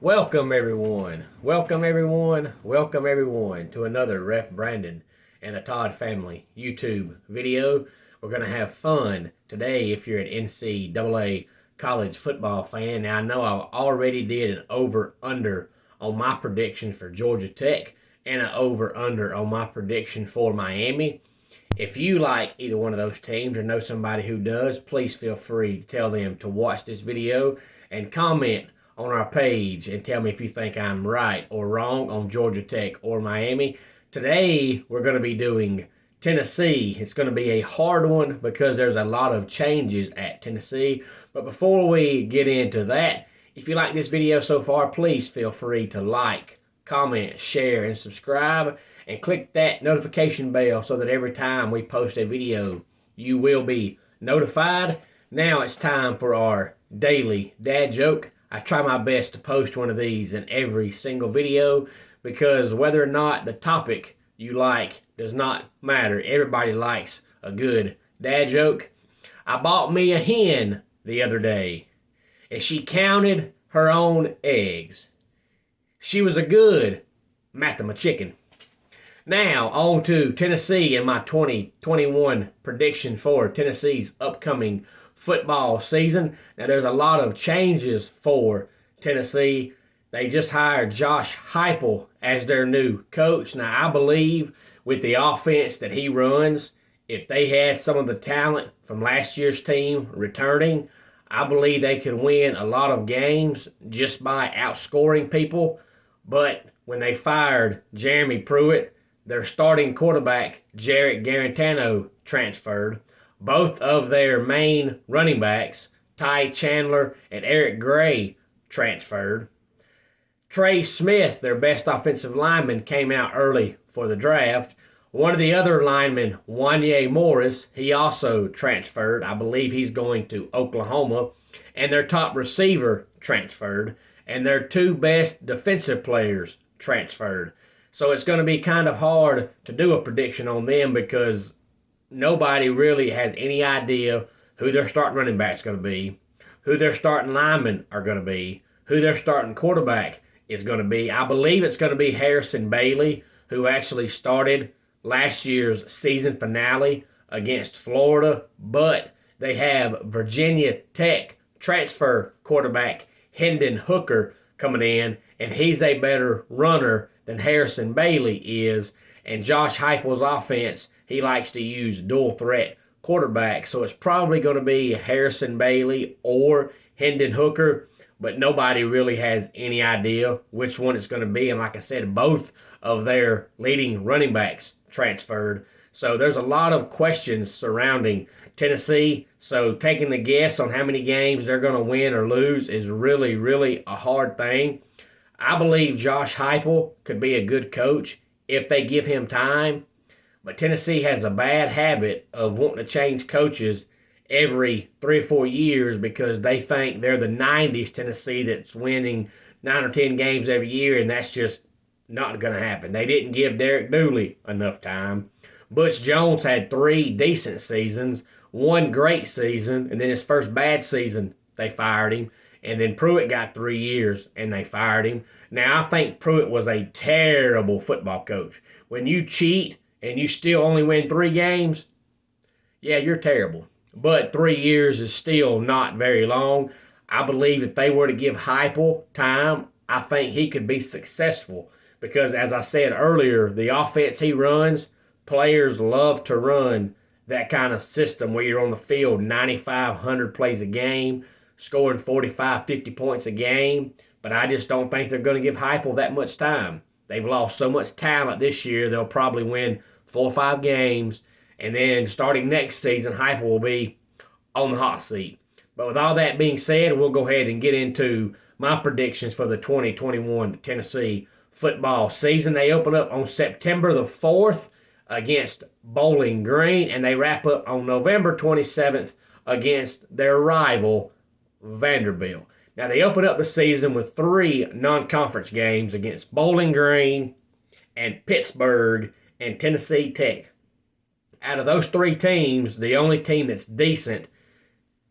Welcome everyone, welcome everyone, welcome everyone to another Ref Brandon and the Todd Family YouTube video. We're going to have fun today if you're an NCAA college football fan. Now I know I already did an over-under on my predictions for Georgia Tech and an over-under on my prediction for Miami. If you like either one of those teams or know somebody who does, please feel free to tell them to watch this video and comment on our page and tell me if you think I'm right or wrong on Georgia Tech or Miami. Today, we're going to be doing Tennessee. It's going to be a hard one because there's a lot of changes at Tennessee. But before we get into that, if you like this video so far, please feel free to like, comment, share, and subscribe. And click that notification bell so that every time we post a video, you will be notified. Now it's time for our daily dad joke. I try my best to post one of these in every single video because whether or not the topic you like does not matter. Everybody likes a good dad joke. I bought me a hen the other day and she counted her own eggs. She was a good chicken. Now, on to Tennessee and my 2021 prediction for Tennessee's upcoming football season. Now, there's a lot of changes for Tennessee. They just hired Josh Heupel as their new coach. Now, I believe with the offense that he runs, if they had some of the talent from last year's team returning, I believe they could win a lot of games just by outscoring people. But when they fired Jeremy Pruitt, their starting quarterback, Jarrett Guarantano, transferred. Both of their main running backs, Ty Chandler and Eric Gray, transferred. Trey Smith, their best offensive lineman, came out early for the draft. One of the other linemen, Wanya Morris, he also transferred. I believe he's going to Oklahoma. And their top receiver transferred. And their two best defensive players transferred. So it's going to be kind of hard to do a prediction on them because nobody really has any idea who their starting running back is going to be, who their starting linemen are going to be, who their starting quarterback is going to be. I believe it's going to be Harrison Bailey, who actually started last year's season finale against Florida, but they have Virginia Tech transfer quarterback Hendon Hooker coming in, and he's a better runner than Harrison Bailey is. And Josh Heupel's offense, he likes to use dual threat quarterbacks. So it's probably going to be Harrison Bailey or Hendon Hooker, but nobody really has any idea which one it's going to be. And like I said, both of their leading running backs transferred. So there's a lot of questions surrounding Tennessee. So taking a guess on how many games they're going to win or lose is really, really a hard thing. I believe Josh Heupel could be a good coach if they give him time. But Tennessee has a bad habit of wanting to change coaches every 3 or 4 years because they think they're the 90s Tennessee that's winning 9 or 10 games every year, and that's just not going to happen. They didn't give Derek Dooley enough time. Butch Jones had 3 decent seasons, 1 great season, and then his first bad season, they fired him. And then Pruitt got 3 years, and they fired him. Now, I think Pruitt was a terrible football coach. When you cheat and you still only win 3 games, yeah, you're terrible. But 3 years is still not very long. I believe if they were to give Heupel time, I think he could be successful. Because, as I said earlier, the offense he runs, players love to run that kind of system where you're on the field 9,500 plays a game, scoring 45, 50 points a game, but I just don't think they're going to give Heupel that much time. They've lost so much talent this year, they'll probably win 4 or 5 games, and then starting next season, Heupel will be on the hot seat. But with all that being said, we'll go ahead and get into my predictions for the 2021 Tennessee football season. They open up on September the 4th against Bowling Green, and they wrap up on November 27th against their rival, Vanderbilt. Now, they open up the season with 3 non-conference games against Bowling Green and Pittsburgh and Tennessee Tech. Out of those 3 teams, the only team that's decent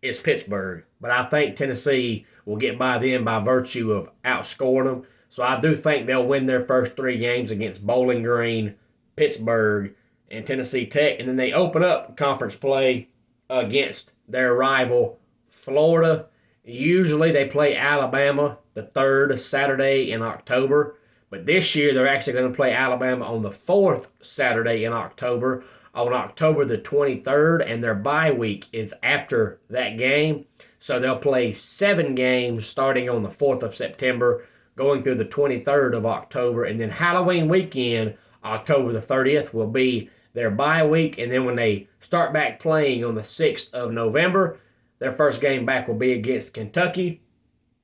is Pittsburgh. But I think Tennessee will get by them by virtue of outscoring them. So I do think they'll win their first 3 games against Bowling Green, Pittsburgh, and Tennessee Tech. And then they open up conference play against their rival, Florida. Usually they play Alabama the 3rd Saturday in October. But this year they're actually going to play Alabama on the 4th Saturday in October, on October the 23rd. And their bye week is after that game. So they'll play 7 games starting on the 4th of September, going through the 23rd of October. And then Halloween weekend, October the 30th, will be their bye week. And then when they start back playing on the 6th of November, their first game back will be against Kentucky.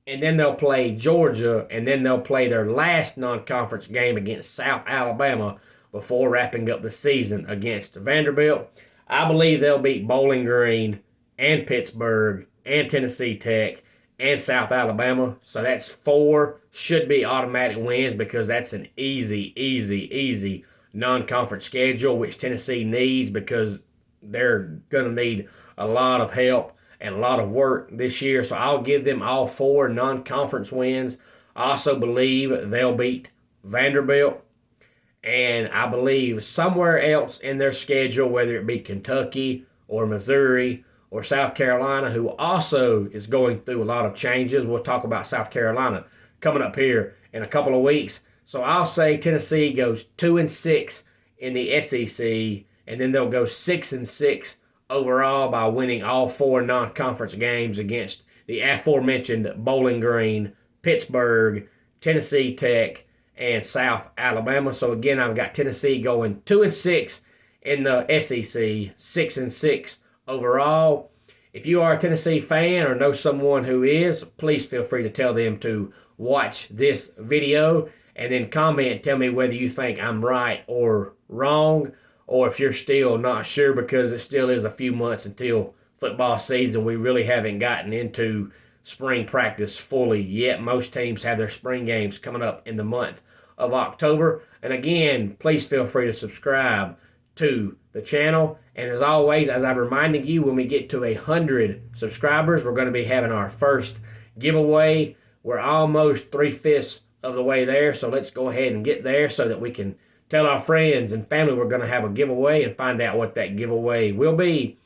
And then they'll play Georgia. And then they'll play their last non-conference game against South Alabama before wrapping up the season against Vanderbilt. I believe they'll beat Bowling Green and Pittsburgh and Tennessee Tech and South Alabama. So that's 4 should be automatic wins because that's an easy non-conference schedule, which Tennessee needs because they're going to need a lot of help and a lot of work this year. So I'll give them all 4 non-conference wins. I also believe they'll beat Vanderbilt. And I believe somewhere else in their schedule, whether it be Kentucky or Missouri or South Carolina, who also is going through a lot of changes. We'll talk about South Carolina coming up here in a couple of weeks. So I'll say Tennessee goes 2-6 in the SEC, and then they'll go 6-6 overall by winning all 4 non-conference games against the aforementioned Bowling Green, Pittsburgh, Tennessee Tech, and South Alabama. So again, I've got Tennessee going 2-6 in the SEC, 6-6 overall. If you are a Tennessee fan or know someone who is, please feel free to tell them to watch this video and then comment and tell me whether you think I'm right or wrong, or if you're still not sure, because it still is a few months until football season. We really haven't gotten into spring practice fully yet. Most teams have their spring games coming up in the month of October. And again, please feel free to subscribe to the channel. And as always, as I've reminded you, when we get to 100 subscribers, we're going to be having our first giveaway. We're almost 3/5 of the way there, so let's go ahead and get there so that we can tell our friends and family we're going to have a giveaway and find out what that giveaway will be.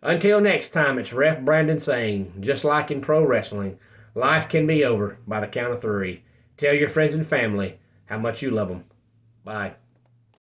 Until next time, it's Ref Brandon saying, just like in pro wrestling, life can be over by the count of 3. Tell your friends and family how much you love them. Bye.